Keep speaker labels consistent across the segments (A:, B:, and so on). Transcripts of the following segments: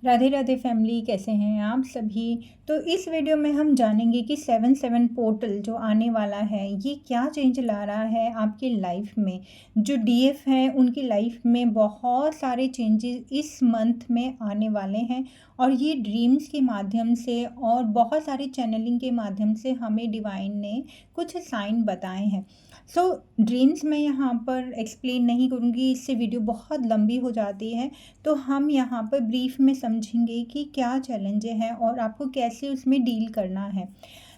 A: Radhe Radhe family, कैसे हैं आप सभी। तो इस वीडियो में हम जानेंगे कि 7/7 पोर्टल जो आने वाला है ये क्या चेंज ला रहा है आपकी लाइफ में। जो डीएफ हैं उनकी लाइफ में बहुत सारे चेंजेस इस मंथ में आने वाले हैं और ये ड्रीम्स के माध्यम से और बहुत सारे चैनलिंग के माध्यम से हमें डिवाइन ने कुछ साइन बताए हैं। सो ड्रीम्स मैं यहाँ पर एक्सप्लेन नहीं करूँगी, इससे वीडियो बहुत लंबी हो जाती है। तो हम यहाँ पर ब्रीफ में समझेंगे कि क्या चैलेंजेस हैं और आपको कैसे उसमें डील करना है।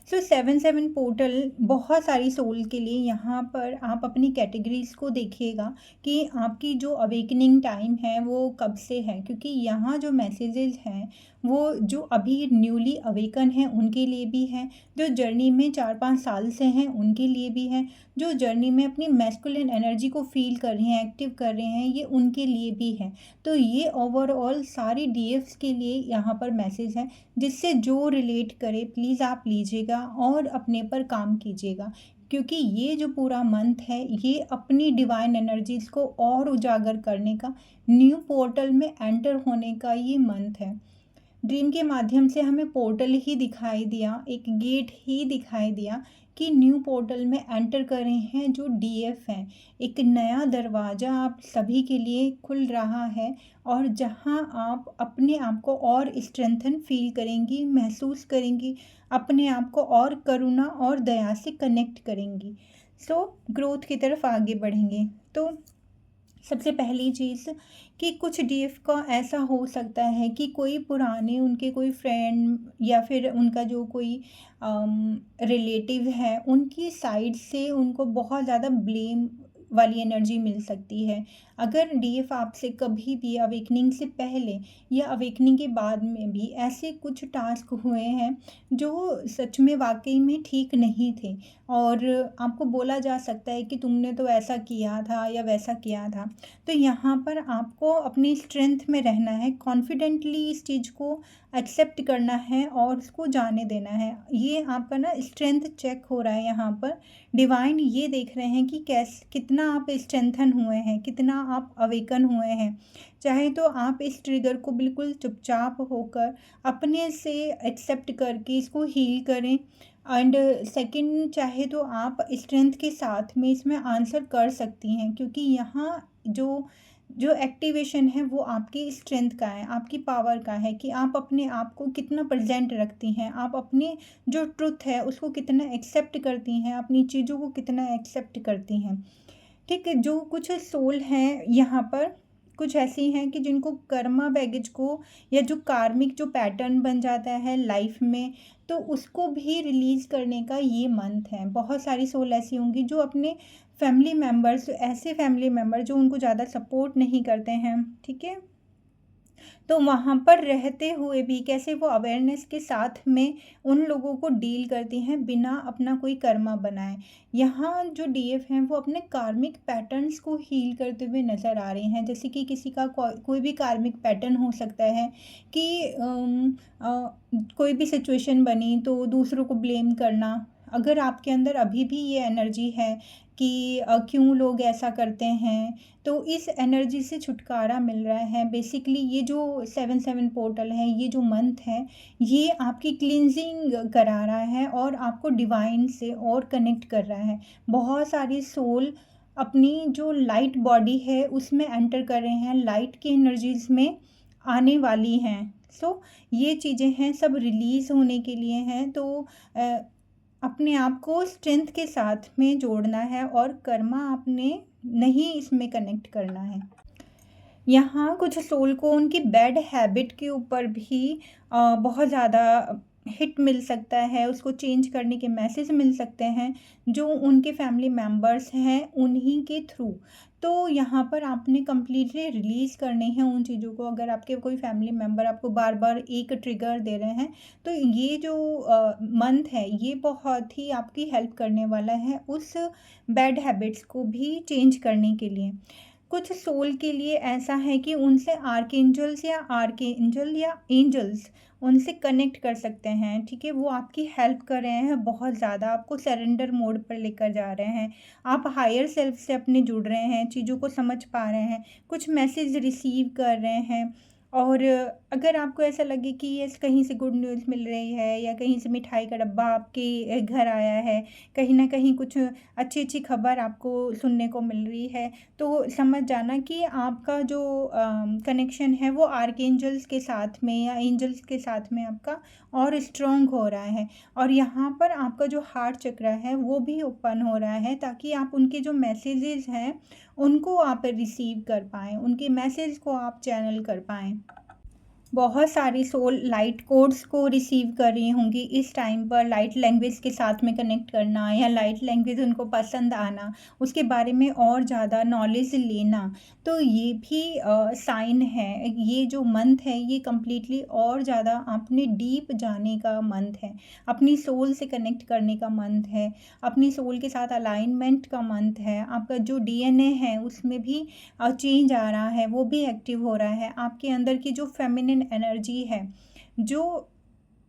A: सो 7/7 पोर्टल बहुत सारी सोल के लिए यहाँ पर आप अपनी कैटेगरीज को देखिएगा कि आपकी जो अवेकनिंग टाइम है वो कब से है, क्योंकि यहाँ जो मैसेजेस हैं वो जो अभी न्यूली अवेकन हैं उनके लिए भी हैं, जो जर्नी में 4-5 साल से हैं उनके लिए भी हैं, जो जर्नी में अपनी मैस्कुलिन एनर्जी को फील कर रहे हैं, एक्टिव कर रहे हैं, ये उनके लिए भी है। तो ये ओवरऑल सारी डीएफ्स के लिए यहाँ पर मैसेज है, जिससे जो रिलेट करे प्लीज़ आप लीजिएगा और अपने पर काम कीजिएगा, क्योंकि ये जो पूरा मंथ है ये अपनी डिवाइन एनर्जीज को और उजागर करने का, न्यू पोर्टल में एंटर होने का ये मंथ है। ड्रीम के माध्यम से हमें पोर्टल ही दिखाई दिया, एक गेट ही दिखाई दिया कि न्यू पोर्टल में एंटर कर रहे हैं जो डीएफ हैं। एक नया दरवाज़ा आप सभी के लिए खुल रहा है और जहां आप अपने आप को और स्ट्रेंथन फील करेंगी, महसूस करेंगी, अपने आप को और करुणा और दया से कनेक्ट करेंगी। सो ग्रोथ की तरफ आगे बढ़ेंगे। तो सबसे पहली चीज़ कि कुछ डीएफ का ऐसा हो सकता है कि कोई पुराने उनके कोई फ्रेंड या फिर उनका जो कोई रिलेटिव है उनकी साइड से उनको बहुत ज़्यादा ब्लेम वाली एनर्जी मिल सकती है। अगर डीएफ आपसे कभी भी अवेकनिंग से पहले या अवेकनिंग के बाद में भी ऐसे कुछ टास्क हुए हैं जो सच में वाकई में ठीक नहीं थे और आपको बोला जा सकता है कि तुमने तो ऐसा किया था या वैसा किया था, तो यहाँ पर आपको अपनी स्ट्रेंथ में रहना है, कॉन्फिडेंटली इस चीज़ को एक्सेप्ट करना है और उसको जाने देना है। ये आपका ना स्ट्रेंथ चेक हो रहा है यहाँ पर। डिवाइन ये देख रहे हैं कि कितना आप स्ट्रेंथन हुए हैं, कितना आप अवेकन हुए हैं। चाहे तो आप इस ट्रिगर को बिल्कुल चुपचाप होकर अपने से एक्सेप्ट करके इसको हील करें। एंड सेकंड, चाहे तो आप स्ट्रेंथ के साथ में इसमें आंसर कर सकती हैं, क्योंकि यहाँ जो जो एक्टिवेशन है वो आपकी स्ट्रेंथ का है, आपकी पावर का है कि आप अपने आप को कितना प्रेजेंट रखती हैं, आप अपने जो ट्रुथ है उसको कितना एक्सेप्ट करती हैं, अपनी चीज़ों को कितना एक्सेप्ट करती हैं। ठीक है, जो कुछ सोल हैं यहाँ पर कुछ ऐसी हैं कि जिनको कर्मा बैगेज को या जो कार्मिक जो पैटर्न बन जाता है लाइफ में, तो उसको भी रिलीज़ करने का ये मंथ है। बहुत सारी सोल ऐसी होंगी जो अपने फैमिली मेम्बर्स, ऐसे फैमिली मेम्बर जो उनको ज़्यादा सपोर्ट नहीं करते हैं, ठीक है, तो वहाँ पर रहते हुए भी कैसे वो अवेयरनेस के साथ में उन लोगों को डील करती हैं बिना अपना कोई कर्मा बनाए। यहाँ जो डीएफ हैं वो अपने कार्मिक पैटर्न्स को हील करते हुए नज़र आ रहे हैं, जैसे कि किसी का कोई भी कार्मिक पैटर्न हो सकता है कि कोई भी सिचुएशन बनी तो दूसरों को ब्लेम करना। अगर आपके अंदर अभी भी ये एनर्जी है कि क्यों लोग ऐसा करते हैं, तो इस एनर्जी से छुटकारा मिल रहा है। बेसिकली ये जो 7/7 पोर्टल है, ये जो मंथ है, ये आपकी क्लींजिंग करा रहा है और आपको डिवाइन से और कनेक्ट कर रहा है। बहुत सारी सोल अपनी जो लाइट बॉडी है उसमें एंटर कर रहे हैं, लाइट की एनर्जीज में आने वाली हैं। सो ये चीज़ें हैं, सब रिलीज़ होने के लिए हैं। तो अपने आप को स्ट्रेंथ के साथ में जोड़ना है और कर्मा आपने नहीं इसमें कनेक्ट करना है। यहाँ कुछ सोल को उनकी बैड हैबिट के ऊपर भी बहुत ज़्यादा हिट मिल सकता है, उसको चेंज करने के मैसेज मिल सकते हैं जो उनके फैमिली मेम्बर्स हैं उन्हीं के थ्रू। तो यहाँ पर आपने कम्प्लीटली रिलीज़ करने हैं उन चीज़ों को। अगर आपके कोई फैमिली मेम्बर आपको बार बार एक ट्रिगर दे रहे हैं, तो ये जो मंथ है ये बहुत ही आपकी हेल्प करने वाला है उस बैड हैबिट्स को भी चेंज करने के लिए। कुछ सोल के लिए ऐसा है कि उनसे आर्कएंजल या एंजल्स उनसे कनेक्ट कर सकते हैं, ठीक है, वो आपकी हेल्प कर रहे हैं, बहुत ज़्यादा आपको सरेंडर मोड पर लेकर जा रहे हैं। आप हायर सेल्फ से अपने जुड़ रहे हैं, चीज़ों को समझ पा रहे हैं, कुछ मैसेज रिसीव कर रहे हैं और अगर आपको ऐसा लगे कि ये कहीं से गुड न्यूज़ मिल रही है या कहीं से मिठाई का डब्बा आपके घर आया है, कहीं न कहीं कुछ अच्छी-अच्छी खबर आपको सुनने को मिल रही है, तो समझ जाना कि आपका जो कनेक्शन है वो आर्कएंजल्स के साथ में या एंजल्स के साथ में आपका और स्ट्रॉन्ग हो रहा है। और यहाँ पर आपका जो हार्ट चक्र है वो भी ओपन हो रहा है, ताकि आप उनके जो मैसेजेस हैं उनको आप रिसीव कर पाएँ, उनके मैसेज को आप चैनल कर पाएँ। बहुत सारी सोल लाइट कोड्स को रिसीव कर रही होंगी इस टाइम पर। लाइट लैंग्वेज के साथ में कनेक्ट करना या लाइट लैंग्वेज उनको पसंद आना, उसके बारे में और ज़्यादा नॉलेज लेना, तो ये भी साइन है। ये जो मंथ है ये कम्प्लीटली और ज़्यादा अपने डीप जाने का मंथ है, अपनी सोल से कनेक्ट करने का मंथ है, अपनी सोल के साथ अलाइनमेंट का मंथ है। आपका जो डीएनए है उसमें भी चेंज आ रहा है, वो भी एक्टिव हो रहा है। आपके अंदर की जो फेमिनिन एनर्जी है, जो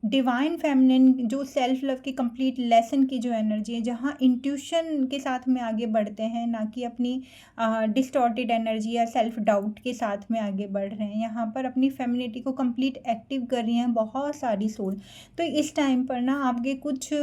A: डिवाइन फेमिनिन, जो सेल्फ लव की कंप्लीट लेसन की जो एनर्जी है, जहाँ इंट्यूशन के साथ में आगे बढ़ते हैं, ना कि अपनी डिस्टॉर्टेड एनर्जी या सेल्फ डाउट के साथ में आगे बढ़ रहे हैं। यहाँ पर अपनी फेमिनिटी को कंप्लीट एक्टिव कर रही हैं बहुत सारी सोल। तो इस टाइम पर ना आपके कुछ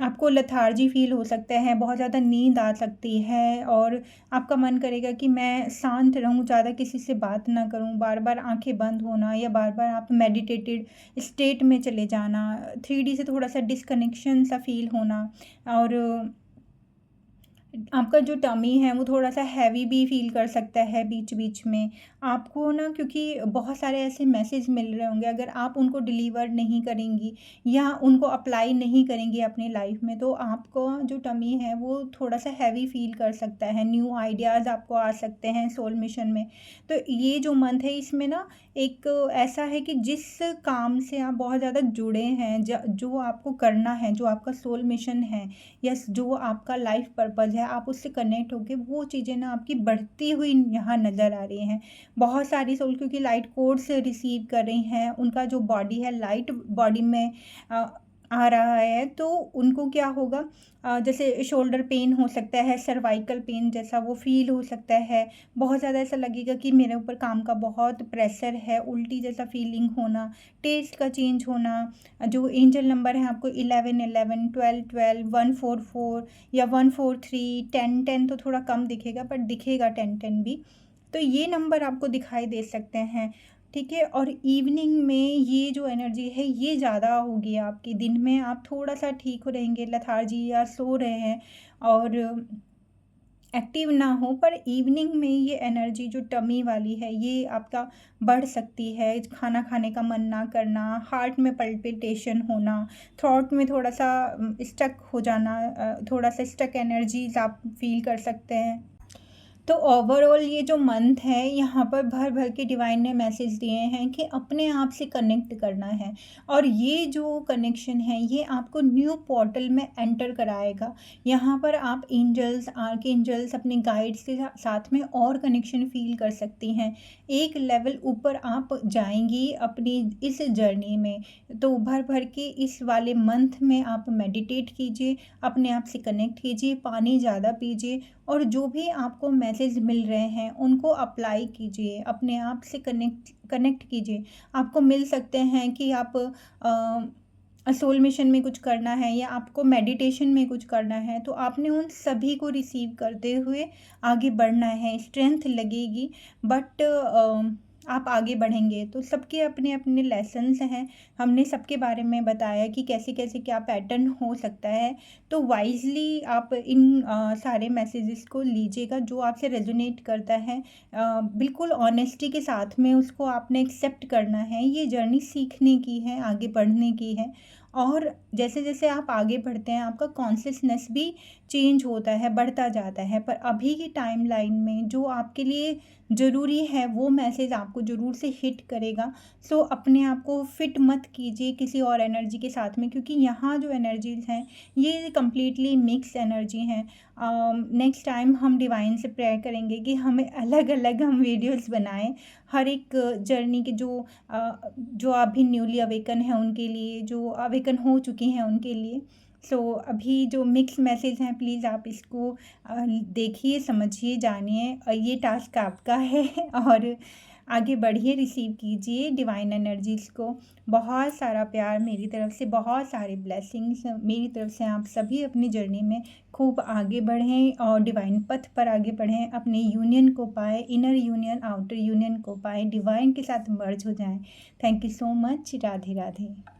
A: आपको लेथार्जी फील हो सकता है, बहुत ज़्यादा नींद आ सकती है और आपका मन करेगा कि मैं शांत रहूँ, ज़्यादा किसी से बात ना करूँ, बार बार आंखें बंद होना या बार बार आप मेडिटेटेड स्टेट में चले जाना, 3D से थोड़ा सा डिस्कनेक्शन सा फील होना। और आपका जो टमी है वो थोड़ा-सा हैवी भी फ़ील कर सकता है बीच-बीच में। आपको ना, क्योंकि बहुत सारे ऐसे मैसेज मिल रहे होंगे, अगर आप उनको डिलीवर नहीं करेंगी या उनको अप्लाई नहीं करेंगी अपनी लाइफ़ में, तो आपको जो टमी है वो थोड़ा-सा हैवी फ़ील कर सकता है। न्यू आइडियाज़ आपको आ सकते हैं सोल मिशन में। तो ये जो मंथ है इसमें ना एक ऐसा है कि जिस काम से आप बहुत ज़्यादा जुड़े हैं, जो आपको करना है, जो आपका सोल मिशन है, यस, जो आपका लाइफ पर्पज़ है, आप उससे कनेक्ट होके वो चीज़ें ना आपकी बढ़ती हुई यहाँ नज़र आ रही हैं। बहुत सारी सोल क्योंकि लाइट कोड्स रिसीव कर रही हैं, उनका जो बॉडी है लाइट बॉडी में अ, आ रहा है, तो उनको क्या होगा, जैसे शोल्डर पेन हो सकता है, सर्वाइकल पेन जैसा वो फ़ील हो सकता है। बहुत ज़्यादा ऐसा लगेगा कि मेरे ऊपर काम का बहुत प्रेशर है, उल्टी जैसा फ़ीलिंग होना, टेस्ट का चेंज होना। जो एंजल नंबर है आपको 11-11, 12-12, 144 या 143, 10-10 तो थोड़ा कम दिखेगा, बट दिखेगा 10-10 भी। तो ये नंबर आपको दिखाई दे सकते हैं, ठीक है। और इवनिंग में ये जो एनर्जी है ये ज़्यादा होगी आपकी। दिन में आप थोड़ा-सा ठीक हो रहेंगे, लेथार्जी या सो रहे हैं और एक्टिव ना हो, पर इवनिंग में ये एनर्जी जो टमी वाली है ये आपका बढ़ सकती है। खाना खाने का मन ना करना, हार्ट में पल्पिटेशन होना, थॉट में थोड़ा-सा स्टक हो जाना, थोड़ा-सा स्टक एनर्जीज़ आप फ़ील कर सकते हैं। तो ओवरऑल ये जो मंथ है यहाँ पर भर भर के डिवाइन ने मैसेज दिए हैं कि अपने आप से कनेक्ट करना है, और ये जो कनेक्शन है ये आपको न्यू पोर्टल में एंटर कराएगा। यहाँ पर आप एंजल्स, आर्क एंजल्स, अपने गाइड्स के साथ में और कनेक्शन फील कर सकती हैं। एक लेवल ऊपर आप जाएंगी अपनी इस जर्नी में। तो भर भर के इस वाले मंथ में आप मेडिटेट कीजिए, अपने आप से कनेक्ट कीजिए, पानी ज़्यादा पीजिए, और जो भी आपको मैसेज मिल रहे हैं उनको अप्लाई कीजिए, अपने आप से कनेक्ट कीजिए। आपको मिल सकते हैं कि आप सोल मिशन में कुछ करना है या आपको मेडिटेशन में कुछ करना है, तो आपने उन सभी को रिसीव करते हुए आगे बढ़ना है। स्ट्रेंथ लगेगी, बट आप आगे बढ़ेंगे। तो सबके अपने अपने लेसन्स हैं। हमने सबके बारे में बताया कि कैसे कैसे क्या पैटर्न हो सकता है। तो वाइजली आप इन सारे मैसेजेस को लीजिएगा जो आपसे रेजोनेट करता है। बिल्कुल ऑनेस्टी के साथ में उसको आपने एक्सेप्ट करना है। ये जर्नी सीखने की है, आगे बढ़ने की है। और जैसे जैसे आप आगे बढ़ते हैं आपका कॉन्शियसनेस भी चेंज होता है, बढ़ता जाता है। पर अभी की टाइमलाइन में जो आपके लिए ज़रूरी है वो मैसेज आपको ज़रूर से हिट करेगा। सो अपने आप को फिट मत कीजिए किसी और एनर्जी के साथ में, क्योंकि यहाँ जो एनर्जीज़ हैं ये कम्प्लीटली मिक्स एनर्जी हैं। नेक्स्ट टाइम हम डिवाइन से प्रेयर करेंगे कि हमें अलग अलग हम वीडियोस बनाएं, हर एक जर्नी के जो अभी न्यूली अवेकन है उनके लिए, जो अवेकन हो चुकी हैं उनके लिए। सो अभी जो मिक्स मैसेज हैं प्लीज़ आप इसको देखिए, समझिए, जानिए। ये टास्क आपका है और आगे बढ़िए, रिसीव कीजिए डिवाइन एनर्जीज़ को। बहुत सारा प्यार मेरी तरफ से, बहुत सारे ब्लेसिंग्स मेरी तरफ से। आप सभी अपनी जर्नी में खूब आगे बढ़ें और डिवाइन पथ पर आगे बढ़ें, अपने यूनियन को पाएँ, इनर यूनियन, आउटर यूनियन को पाएँ, डिवाइन के साथ मर्ज हो जाएँ। Thank you so much. Radhe Radhe.